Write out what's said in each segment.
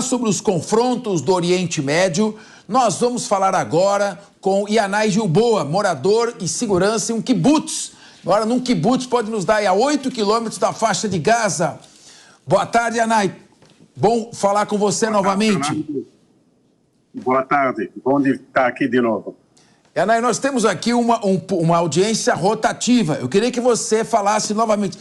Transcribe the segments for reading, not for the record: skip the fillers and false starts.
Sobre os confrontos do Oriente Médio, nós vamos falar agora com Yanai Gilboa, morador e segurança em um kibbutz. Agora, num kibbutz pode nos dar aí a 8 quilômetros da faixa de Gaza. Boa tarde, Yanai. Bom falar com você novamente. Boa tarde, bom de estar aqui de novo. Yanai, nós temos aqui uma audiência rotativa. Eu queria que você falasse novamente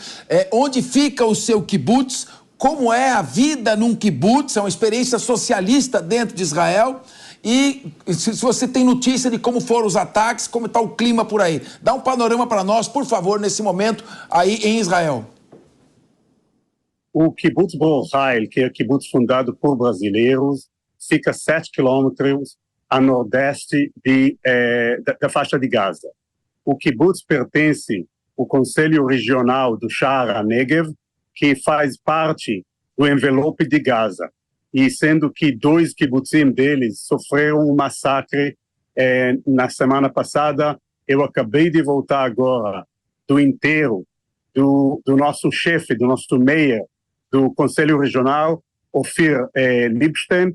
onde fica o seu kibbutz, como é a vida num kibbutz, é uma experiência socialista dentro de Israel, e se você tem notícia de como foram os ataques, como está o clima por aí. Dá um panorama para nós, por favor, nesse momento aí em Israel. O kibbutz Bor Heil, que é o kibbutz fundado por brasileiros, fica 7 quilômetros a nordeste da faixa de Gaza. O kibbutz pertence ao Conselho Regional do Sha'ar HaNegev, que faz parte do envelope de Gaza, e sendo que 2 kibbutzim deles sofreram um massacre na semana passada. Eu acabei de voltar agora do enterro do nosso chefe, do nosso mayor do Conselho Regional, Ofir Lipstein,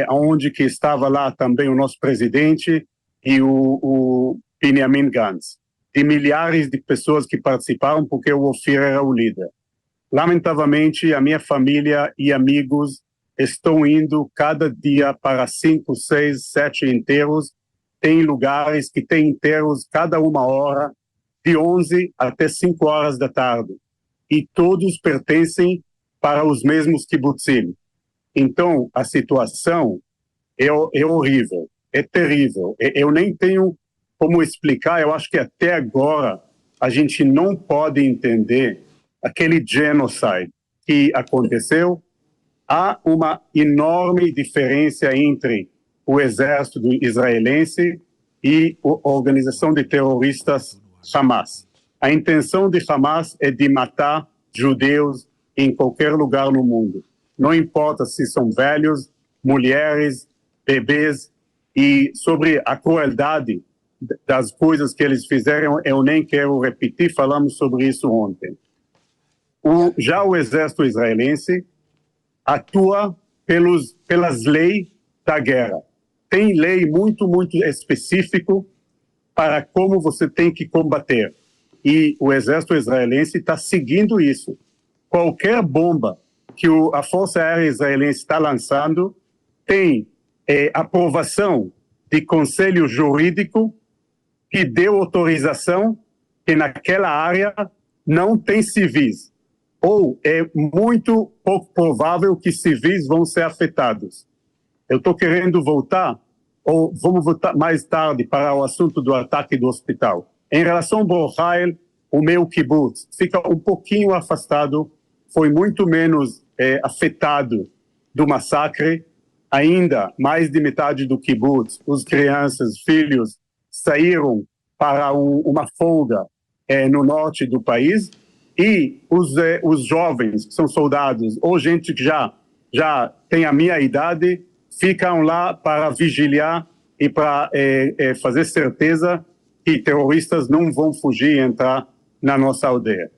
onde que estava lá também o nosso presidente e o Benjamin Gantz, e milhares de pessoas que participaram, porque o Ofir era o líder. Lamentavelmente, a minha família e amigos estão indo cada dia para 5, 6, 7 enterros. Tem lugares que tem enterros cada 1 hora, de 11 até 5 horas da tarde. E todos pertencem para os mesmos kibbutzim. Então, a situação é horrível, é terrível. Eu nem tenho como explicar. Eu acho que até agora a gente não pode entender aquele genocide que aconteceu. Há uma enorme diferença entre o exército israelense e a organização de terroristas Hamas. A intenção de Hamas é de matar judeus em qualquer lugar no mundo. Não importa se são velhos, mulheres, bebês. E sobre a crueldade das coisas que eles fizeram, eu nem quero repetir, falamos sobre isso ontem. Já o exército israelense atua pelas leis da guerra. Tem lei muito específico para como você tem que combater. E o exército israelense está seguindo isso. Qualquer bomba que a Força Aérea Israelense está lançando tem aprovação de conselho jurídico que deu autorização que naquela área não tem civis. Ou é muito pouco provável que civis vão ser afetados. Eu estou querendo voltar, ou vamos voltar mais tarde para o assunto do ataque do hospital. Em relação ao Bor Heil, o meu kibbutz fica um pouquinho afastado, foi muito menos afetado do massacre. Ainda mais de metade do kibbutz, os crianças, filhos, saíram para uma folga no norte do país. E os jovens, que são soldados, ou gente que já tem a minha idade, ficam lá para vigiliar e para fazer certeza que terroristas não vão fugir e entrar na nossa aldeia.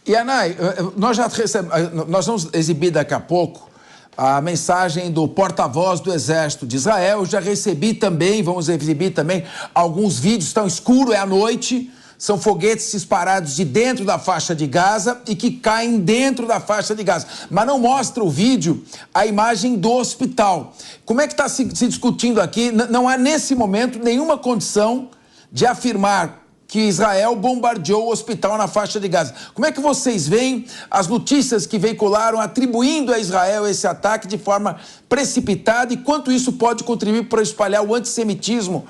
Yanai, nós vamos exibir daqui a pouco a mensagem do porta-voz do Exército de Israel. Eu já recebi também, vamos exibir também alguns vídeos. Tão escuro, é à noite. São foguetes disparados de dentro da faixa de Gaza e que caem dentro da faixa de Gaza. Mas não mostra o vídeo a imagem do hospital. Como é que está se discutindo aqui? Não há, nesse momento, nenhuma condição de afirmar que Israel bombardeou o hospital na faixa de Gaza. Como é que vocês veem as notícias que veicularam atribuindo a Israel esse ataque de forma precipitada e quanto isso pode contribuir para espalhar o antissemitismo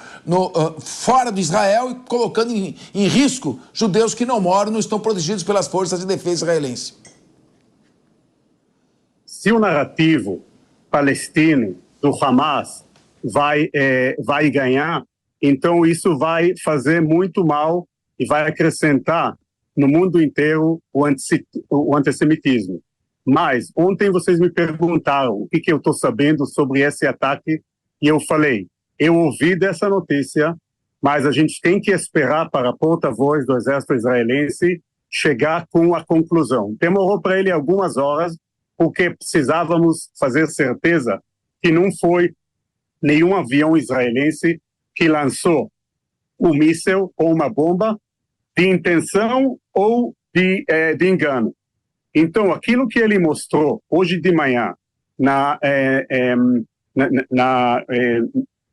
fora de Israel e colocando em risco judeus que não moram, não estão protegidos pelas forças de defesa israelense? Se o narrativo palestino do Hamas vai ganhar, então isso vai fazer muito mal e vai acrescentar no mundo inteiro o antissemitismo. Mas ontem vocês me perguntaram o que eu estou sabendo sobre esse ataque e eu falei, eu ouvi dessa notícia, mas a gente tem que esperar para a porta-voz do exército israelense chegar com a conclusão. Demorou para ele algumas horas, porque precisávamos fazer certeza que não foi nenhum avião israelense que lançou um míssil ou uma bomba de intenção ou de engano. Então, aquilo que ele mostrou hoje de manhã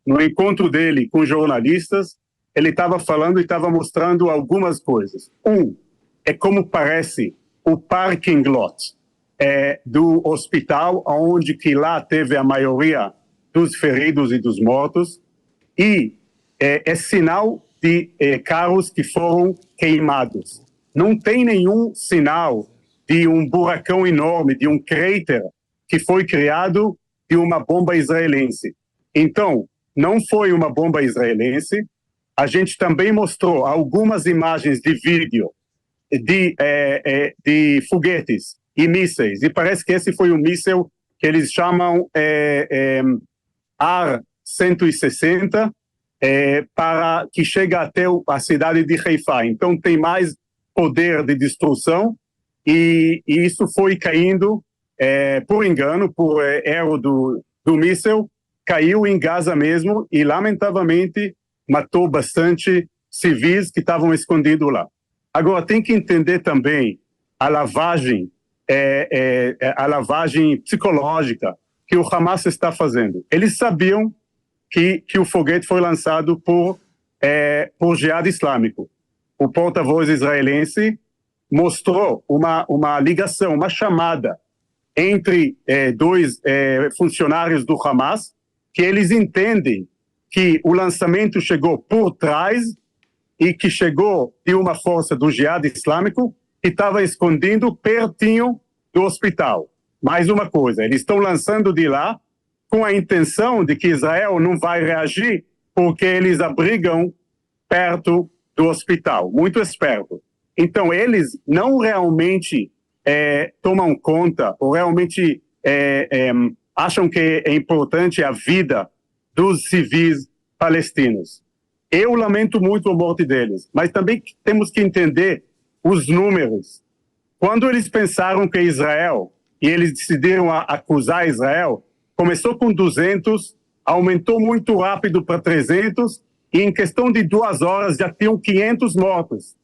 no encontro dele com jornalistas, ele estava falando e estava mostrando algumas coisas. É como parece o parking lot do hospital, onde que lá teve a maioria dos feridos e dos mortos, e é sinal de carros que foram queimados. Não tem nenhum sinal de um buracão enorme, de um crater que foi criado de uma bomba israelense. Então, não foi uma bomba israelense. A gente também mostrou algumas imagens de vídeo de foguetes e mísseis, e parece que esse foi um míssil que eles chamam AR-160, para que chega até a cidade de Haifa. Então tem mais poder de destruição, e isso foi caindo por engano, por erro do míssil, caiu em Gaza mesmo e lamentavelmente matou bastante civis que estavam escondidos lá. Agora tem que entender também a lavagem psicológica que o Hamas está fazendo. Eles sabiam que o foguete foi lançado por Jihad Islâmico. O porta-voz israelense mostrou uma ligação, uma chamada entre dois funcionários do Hamas, que eles entendem que o lançamento chegou por trás e que chegou de uma força do Jihad Islâmico que estava escondido pertinho do hospital. Mais uma coisa, eles estão lançando de lá com a intenção de que Israel não vai reagir porque eles abrigam perto do hospital. Muito esperto. Então, eles não realmente tomam conta ou realmente acham que é importante a vida dos civis palestinos. Eu lamento muito a morte deles, mas também temos que entender os números. Quando eles pensaram que Israel, e eles decidiram acusar Israel, começou com 200, aumentou muito rápido para 300, e em questão de 2 horas já tinham 500 mortos.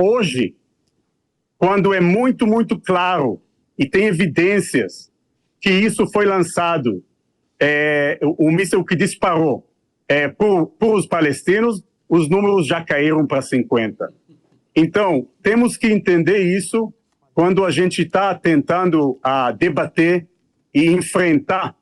Hoje, quando é muito, muito claro, e tem evidências que isso foi lançado, o míssil que disparou por os palestinos, os números já caíram para 50. Então, temos que entender isso quando a gente está tentando debater e enfrentar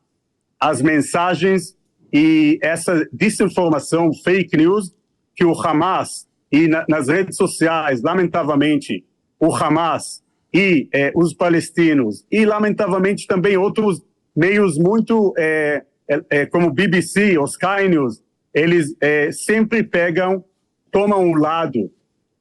as mensagens e essa desinformação, fake news, que o Hamas e nas redes sociais, lamentavelmente, o Hamas e os palestinos, e lamentavelmente também outros meios muito, como o BBC, os Sky News, eles sempre tomam o lado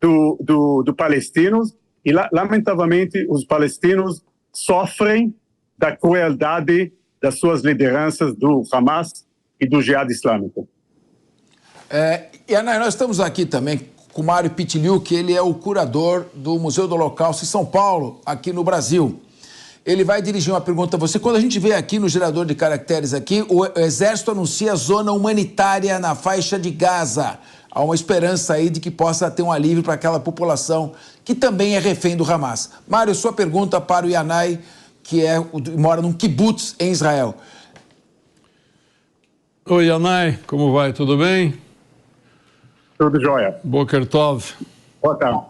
do palestinos, e lamentavelmente os palestinos sofrem da crueldade das suas lideranças do Hamas e do Jihad Islâmico. E Anay, nós estamos aqui também com o Mário Pitiliuk, ele é o curador do Museu do Holocausto em São Paulo, aqui no Brasil. Ele vai dirigir uma pergunta a você. Quando a gente vê aqui no gerador de caracteres aqui, o Exército anuncia zona humanitária na faixa de Gaza. Há uma esperança aí de que possa ter um alívio para aquela população que também é refém do Hamas. Mário, sua pergunta para o Yanai, que mora num kibbutz em Israel. Oi, Yanai, como vai? Tudo bem? Tudo jóia. Boker Tov. Boa tarde.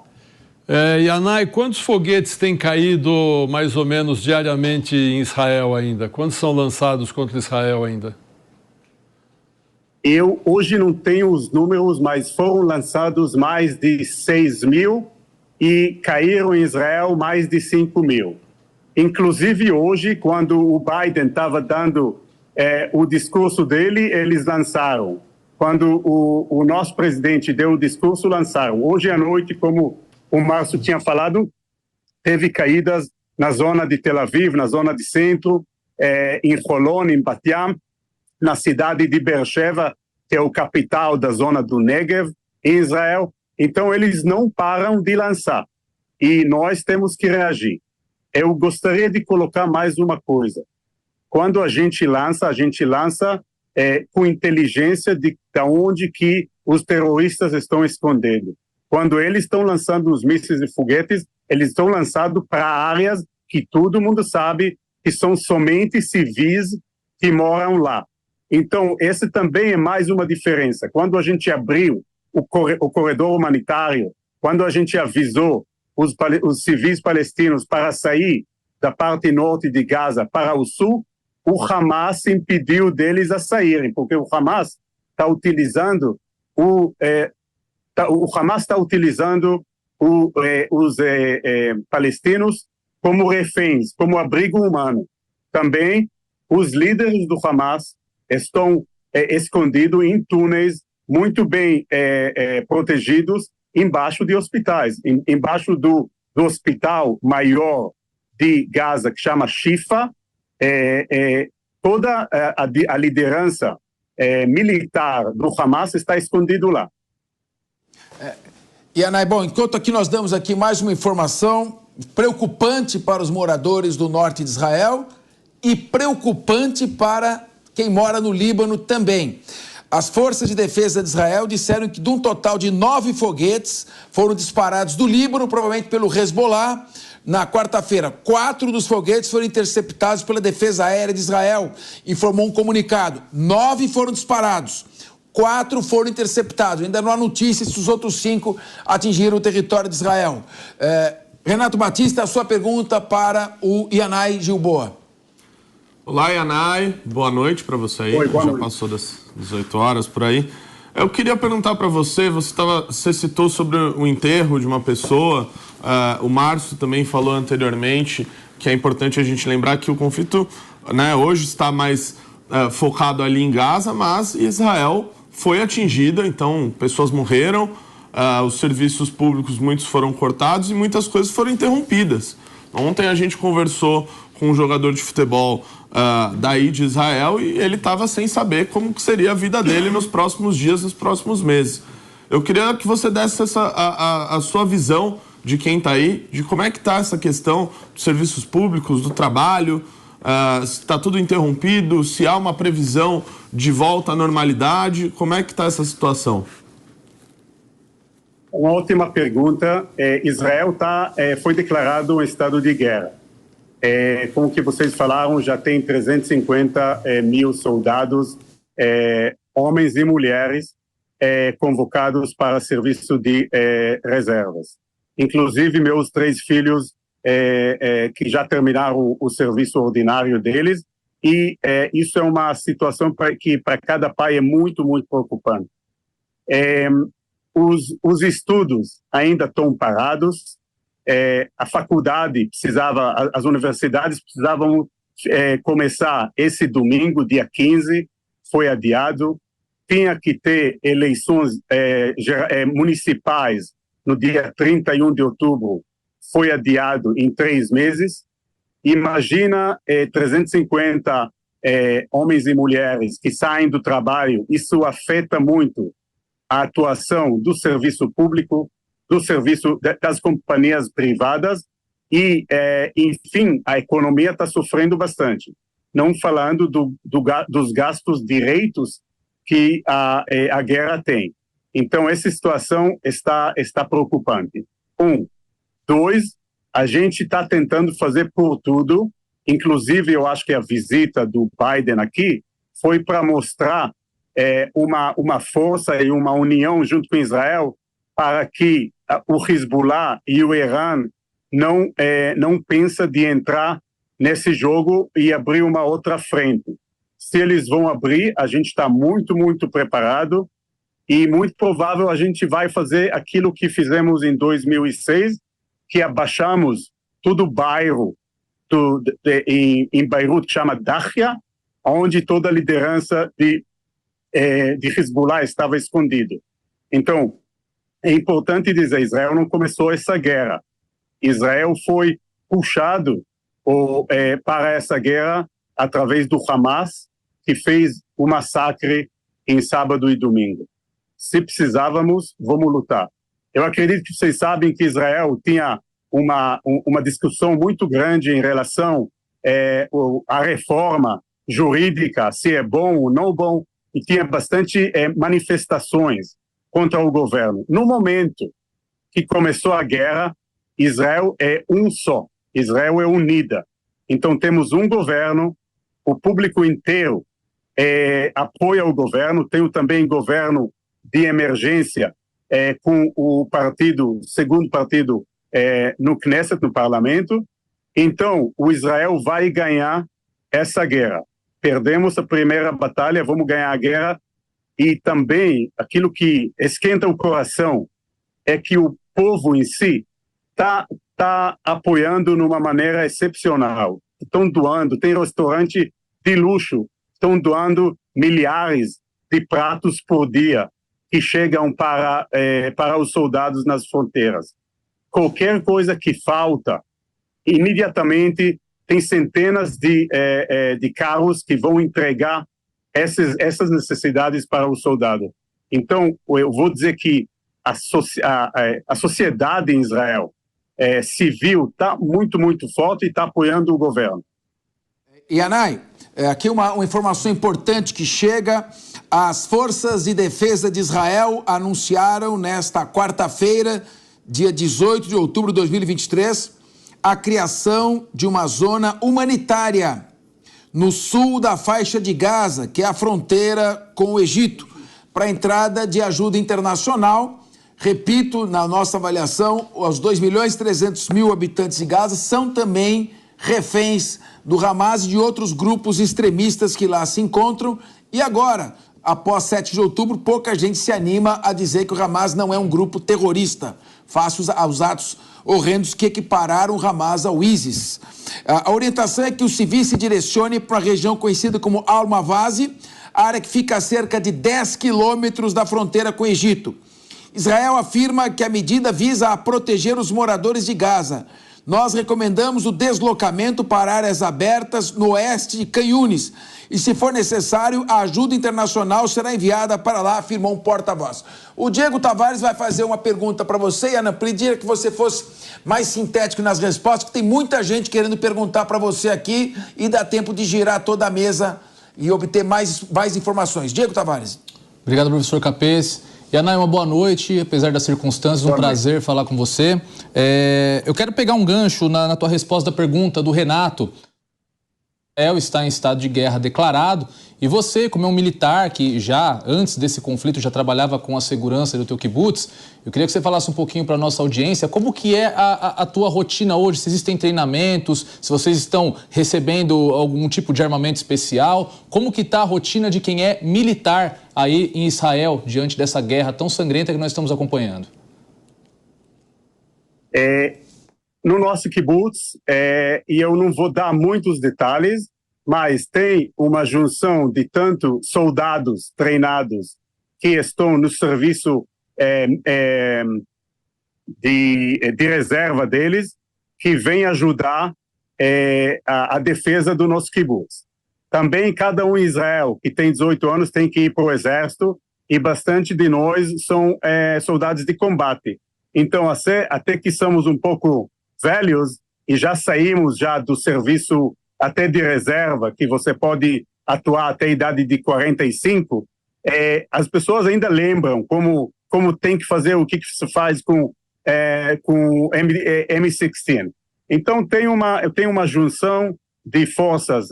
Yanai, quantos foguetes têm caído mais ou menos diariamente em Israel ainda? Quantos são lançados contra Israel ainda? Eu hoje não tenho os números, mas foram lançados mais de 6 mil e caíram em Israel mais de 5 mil. Inclusive hoje, quando o Biden estava dando o discurso dele, eles lançaram. Quando o nosso presidente deu o discurso, lançaram. Hoje à noite, como o Márcio tinha falado, teve caídas na zona de Tel Aviv, na zona de centro, em Holon, em Bat Yam, na cidade de Beersheba, que é o capital da zona do Negev, em Israel. Então, eles não param de lançar. E nós temos que reagir. eu gostaria de colocar mais uma coisa. Quando a gente lança com inteligência de onde que os terroristas estão escondendo. Quando eles estão lançando os mísseis e foguetes, eles estão lançando para áreas que todo mundo sabe que são somente civis que moram lá. Então, esse também é mais uma diferença. Quando a gente abriu o corredor humanitário, quando a gente avisou os civis palestinos para sair da parte norte de Gaza para o sul, o Hamas impediu deles a saírem, porque o Hamas está utilizando os palestinos como reféns, como abrigo humano. Também os líderes do Hamas estão escondidos em túneis muito bem protegidos embaixo de hospitais, embaixo do hospital maior de Gaza, que chama Shifa. Toda a liderança militar do Hamas está escondido lá. Yanai, bom, enquanto aqui nós damos aqui mais uma informação preocupante para os moradores do norte de Israel e preocupante para quem mora no Líbano também. As forças de defesa de Israel disseram que de um total de 9 foguetes foram disparados do Líbano, provavelmente pelo Hezbollah. Na quarta-feira, 4 dos foguetes foram interceptados pela defesa aérea de Israel, informou um comunicado. 9 foram disparados, 4 foram interceptados. Ainda não há notícias se os outros 5 atingiram o território de Israel. Renato Batista, a sua pergunta para o Yanai Gilboa. Olá, Yanai. Boa noite para você aí. Oi, boa Já noite. passou das 18 horas por aí. Eu queria perguntar para você, você citou sobre o enterro de uma pessoa, o Márcio também falou anteriormente que é importante a gente lembrar que o conflito, né, hoje está mais focado ali em Gaza, mas Israel foi atingida, então pessoas morreram, os serviços públicos, muitos foram cortados e muitas coisas foram interrompidas. Ontem a gente conversou com um jogador de futebol daí de Israel e ele estava sem saber como que seria a vida dele nos próximos dias, nos próximos meses. Eu queria que você desse a sua visão de quem está aí, de como é que está essa questão dos serviços públicos, do trabalho, se está tudo interrompido, se há uma previsão de volta à normalidade, como é que está essa situação? Uma ótima pergunta. Israel foi declarado um estado de guerra. Como que vocês falaram, já tem 350 mil soldados, homens e mulheres, convocados para serviço de reservas. Inclusive, meus 3 filhos que já terminaram o serviço ordinário deles, e isso é uma situação que para cada pai é muito, muito preocupante. Os estudos ainda estão parados. A faculdade as universidades precisavam começar esse domingo, dia 15, foi adiado. Tinha que ter eleições municipais no dia 31 de outubro, foi adiado em 3 meses. Imagina 350 homens e mulheres que saem do trabalho, isso afeta muito a atuação do serviço público, do serviço das companhias privadas e, enfim, a economia está sofrendo bastante. Não falando dos gastos direitos que a guerra tem. Então, essa situação está preocupante. 1. 2, a gente está tentando fazer por tudo, inclusive eu acho que a visita do Biden aqui foi para mostrar uma força e uma união junto com Israel para que o Hezbollah e o Irã não pensa de entrar nesse jogo e abrir uma outra frente. Se eles vão abrir, a gente está muito, muito preparado e muito provável a gente vai fazer aquilo que fizemos em 2006, que abaixamos todo o bairro em Beirut, chama Dahia, onde toda a liderança de Hezbollah estava escondida. Então, é importante dizer, Israel não começou essa guerra. Israel foi puxado para essa guerra através do Hamas, que fez o massacre em sábado e domingo. Se precisávamos, vamos lutar. Eu acredito que vocês sabem que Israel tinha uma discussão muito grande em relação à reforma jurídica, se é bom ou não bom, e tinha bastante manifestações contra o governo. No momento que começou a guerra, Israel é um só, Israel é unida. Então temos um governo, o público inteiro apoia o governo, tem também governo de emergência com o segundo partido no Knesset, no parlamento. Então o Israel vai ganhar essa guerra. Perdemos a primeira batalha, vamos ganhar a guerra. E também aquilo que esquenta o coração é que o povo em si está apoiando de uma maneira excepcional. Estão doando, tem restaurante de luxo, estão doando milhares de pratos por dia que chegam para os soldados nas fronteiras. Qualquer coisa que falta, imediatamente tem centenas de carros que vão entregar essas necessidades para o soldado. Então, eu vou dizer que a sociedade em Israel civil está muito, muito forte e está apoiando o governo. Yanai, aqui uma informação importante que chega. As Forças de Defesa de Israel anunciaram nesta quarta-feira, dia 18 de outubro de 2023, a criação de uma zona humanitária no sul da faixa de Gaza, que é a fronteira com o Egito, para a entrada de ajuda internacional. Repito, na nossa avaliação, os 2.300.000 habitantes de Gaza são também reféns do Hamas e de outros grupos extremistas que lá se encontram. E agora, após 7 de outubro, pouca gente se anima a dizer que o Hamas não é um grupo terrorista, face aos atos horrendos que equipararam o Hamas ao ISIS. A orientação é que os civis se direcionem para uma região conhecida como Al-Mavazi, área que fica a cerca de 10 quilômetros da fronteira com o Egito. Israel afirma que a medida visa proteger os moradores de Gaza. Nós recomendamos o deslocamento para áreas abertas no oeste de Khan Yunis. E, se for necessário, a ajuda internacional será enviada para lá, afirmou um porta-voz. O Diego Tavares vai fazer uma pergunta para você, Ana. Pediria que você fosse mais sintético nas respostas, porque tem muita gente querendo perguntar para você aqui e dá tempo de girar toda a mesa e obter mais informações. Diego Tavares. Obrigado, professor Capês. Yanai, uma boa noite, apesar das circunstâncias, um prazer falar com você. Eu quero pegar um gancho na tua resposta da pergunta do Renato. Israel está em estado de guerra declarado e você, como é um militar que já, antes desse conflito, já trabalhava com a segurança do teu kibbutz, eu queria que você falasse um pouquinho para a nossa audiência como que é a tua rotina hoje, se existem treinamentos, se vocês estão recebendo algum tipo de armamento especial, como que está a rotina de quem é militar aí em Israel, diante dessa guerra tão sangrenta que nós estamos acompanhando? No nosso kibbutz, e eu não vou dar muitos detalhes, mas tem uma junção de tanto soldados treinados que estão no serviço de reserva deles, que vem ajudar a defesa do nosso kibbutz. Também cada um em Israel que tem 18 anos tem que ir para o exército e bastante de nós são soldados de combate. Então, até que somos um pouco velhos e já saímos já do serviço até de reserva, que você pode atuar até a idade de 45, as pessoas ainda lembram como tem que fazer, o que se faz com M16. Então, eu tenho uma junção de forças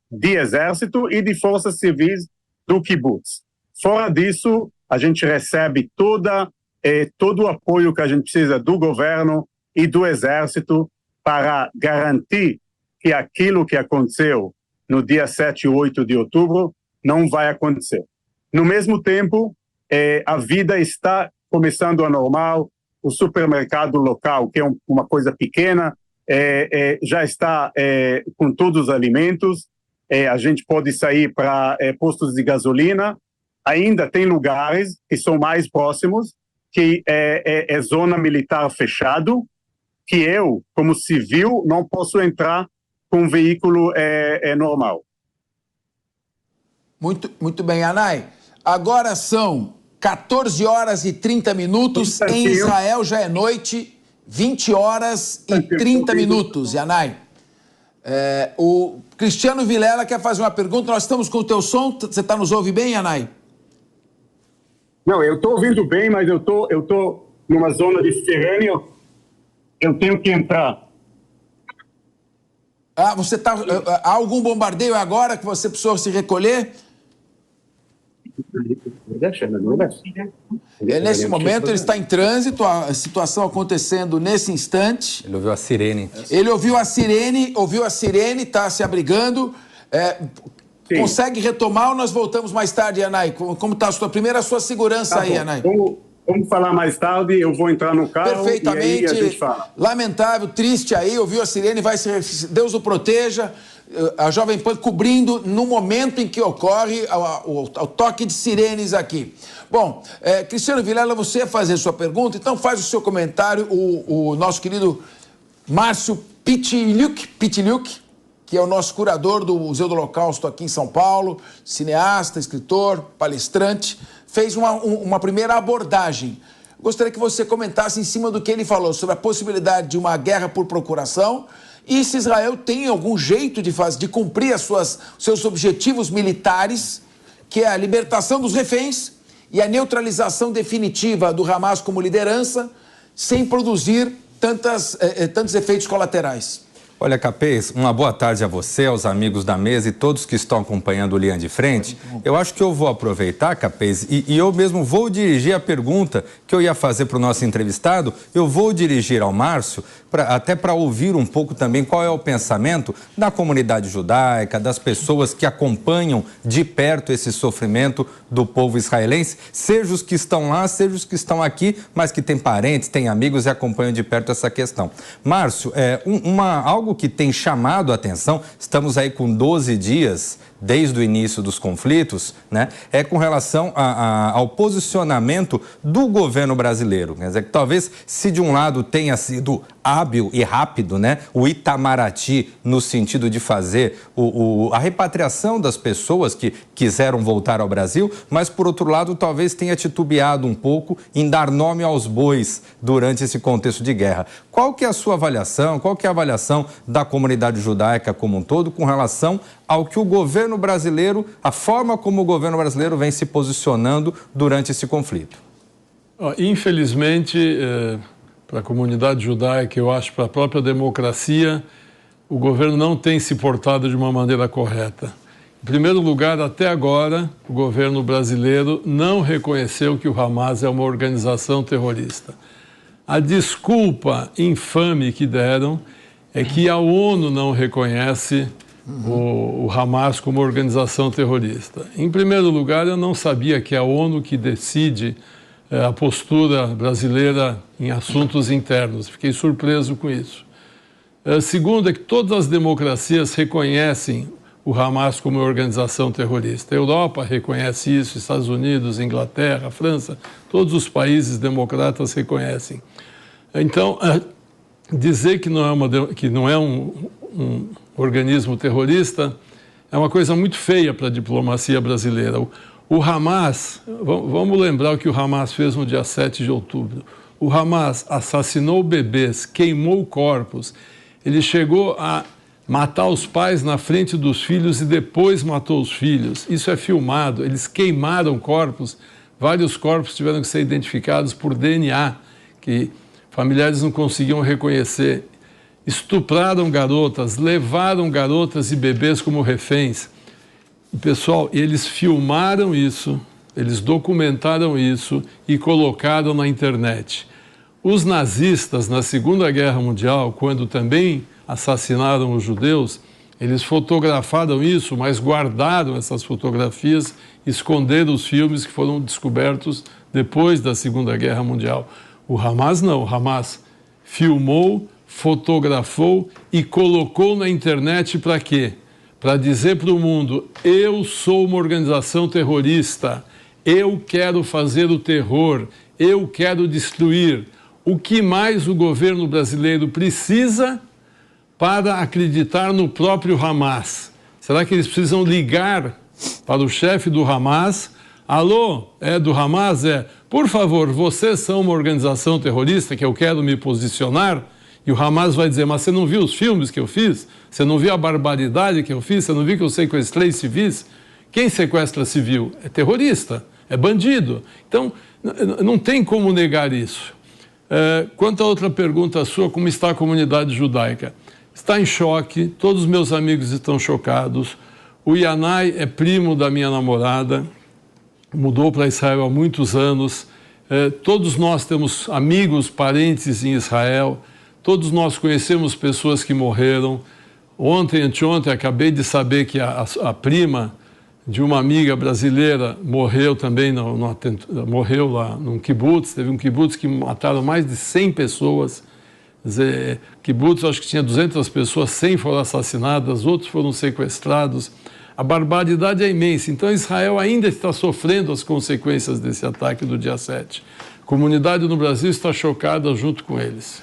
de exército e de forças civis do kibbutz. Fora disso, a gente recebe todo o apoio que a gente precisa do governo e do exército para garantir que aquilo que aconteceu no dia 7 e 8 de outubro não vai acontecer. No mesmo tempo, a vida está começando a normal, o supermercado local, que é uma coisa pequena, já está com todos os alimentos, a gente pode sair para postos de gasolina, ainda tem lugares que são mais próximos, que é zona militar fechado, que eu, como civil, não posso entrar com um veículo normal. Muito bem, Yanai. Agora são 14 horas e 30 minutos. Em Israel já é noite. 20 horas e 30 minutos, Yanai. O Cristiano Vilela quer fazer uma pergunta. Nós estamos com o teu som. Você nos ouve bem, Yanai? Não, eu estou ouvindo bem, mas eu tô numa zona de Sirene. Eu tenho que entrar. Você tá. Há algum bombardeio agora que você precisou se recolher? Nesse momento ele está em trânsito, a situação acontecendo nesse instante. Ele ouviu a sirene. Ele ouviu a sirene, está se abrigando. Consegue retomar ou nós voltamos mais tarde, Yanai? Como está a sua segurança aí, Yanai? Vamos falar mais tarde, eu vou entrar no carro. Perfeitamente. E aí a gente fala. Lamentável, triste aí, ouviu a sirene, Deus o proteja. A Jovem Pan cobrindo no momento em que ocorre o toque de sirenes aqui. Bom, Cristiano Vilela, você ia fazer sua pergunta, então faz o seu comentário. O nosso querido Márcio Pitiliuk, que é o nosso curador do Museu do Holocausto aqui em São Paulo, cineasta, escritor, palestrante, fez uma primeira abordagem. Gostaria que você comentasse em cima do que ele falou sobre a possibilidade de uma guerra por procuração e se Israel tem algum jeito de cumprir seus objetivos militares, que é a libertação dos reféns e a neutralização definitiva do Hamas como liderança, sem produzir tantos efeitos colaterais. Olha, Capês, uma boa tarde a você, aos amigos da mesa e todos que estão acompanhando o Linha de Frente. Eu acho que eu vou aproveitar, Capês, e eu mesmo vou dirigir a pergunta que eu ia fazer para o nosso entrevistado, eu vou dirigir ao Márcio, até para ouvir um pouco também qual é o pensamento da comunidade judaica, das pessoas que acompanham de perto esse sofrimento do povo israelense, seja os que estão lá, seja os que estão aqui, mas que têm parentes, têm amigos e acompanham de perto essa questão. Márcio, algo que tem chamado a atenção, estamos aí com 12 dias desde o início dos conflitos, né, é com relação ao posicionamento do governo brasileiro. Quer dizer, que talvez se de um lado tenha sido hábil e rápido, né, o Itamaraty no sentido de fazer a repatriação das pessoas que quiseram voltar ao Brasil, mas por outro lado talvez tenha titubeado um pouco em dar nome aos bois durante esse contexto de guerra. Qual que é a sua avaliação, qual que é a avaliação da comunidade judaica como um todo com relação ao que o governo brasileiro, a forma como o governo brasileiro vem se posicionando durante esse conflito? Infelizmente, para a comunidade judaica, eu acho para a própria democracia, o governo não tem se portado de uma maneira correta. Em primeiro lugar, até agora, o governo brasileiro não reconheceu que o Hamas é uma organização terrorista. A desculpa infame que deram é que a ONU não reconhece o Hamas como organização terrorista. Em primeiro lugar, eu não sabia que é a ONU que decide a postura brasileira em assuntos internos. Fiquei surpreso com isso. Segundo, é que todas as democracias reconhecem o Hamas como organização terrorista. A Europa reconhece isso, Estados Unidos, Inglaterra, França, todos os países democratas reconhecem. Então, dizer que não é um organismo terrorista é uma coisa muito feia para a diplomacia brasileira. O Hamas, vamos lembrar o que o Hamas fez no dia 7 de outubro. O Hamas assassinou bebês, queimou corpos, ele chegou a matar os pais na frente dos filhos e depois matou os filhos. Isso é filmado, eles queimaram corpos, vários corpos tiveram que ser identificados por DNA, que familiares não conseguiam reconhecer. Estupraram garotas, levaram garotas e bebês como reféns. E, pessoal, eles filmaram isso, eles documentaram isso e colocaram na internet. Os nazistas, na Segunda Guerra Mundial, quando também assassinaram os judeus, eles fotografaram isso, mas guardaram essas fotografias, esconderam os filmes que foram descobertos depois da Segunda Guerra Mundial. O Hamas não, o Hamas filmou, fotografou e colocou na internet para quê? Para dizer para o mundo, eu sou uma organização terrorista, eu quero fazer o terror, eu quero destruir. O que mais o governo brasileiro precisa para acreditar no próprio Hamas? Será que eles precisam ligar para o chefe do Hamas, alô, é do Hamas? Por favor, vocês são uma organização terrorista que eu quero me posicionar? E o Hamas vai dizer, mas você não viu os filmes que eu fiz? Você não viu a barbaridade que eu fiz? Você não viu que eu sequestrei civis? Quem sequestra civil? É terrorista, é bandido. Então, não tem como negar isso. Quanto a outra pergunta sua, como está a comunidade judaica? Está em choque, todos os meus amigos estão chocados. O Yanai é primo da minha namorada, mudou para Israel há muitos anos. Todos nós temos amigos, parentes em Israel. Todos nós conhecemos pessoas que morreram. Ontem, anteontem, acabei de saber que a prima de uma amiga brasileira morreu também, morreu lá num kibbutz. Teve um kibbutz que mataram mais de 100 pessoas. Quer dizer, kibbutz, acho que tinha 200 pessoas, 100 foram assassinadas, outros foram sequestrados. A barbaridade é imensa. Então, Israel ainda está sofrendo as consequências desse ataque do dia 7. A comunidade no Brasil está chocada junto com eles.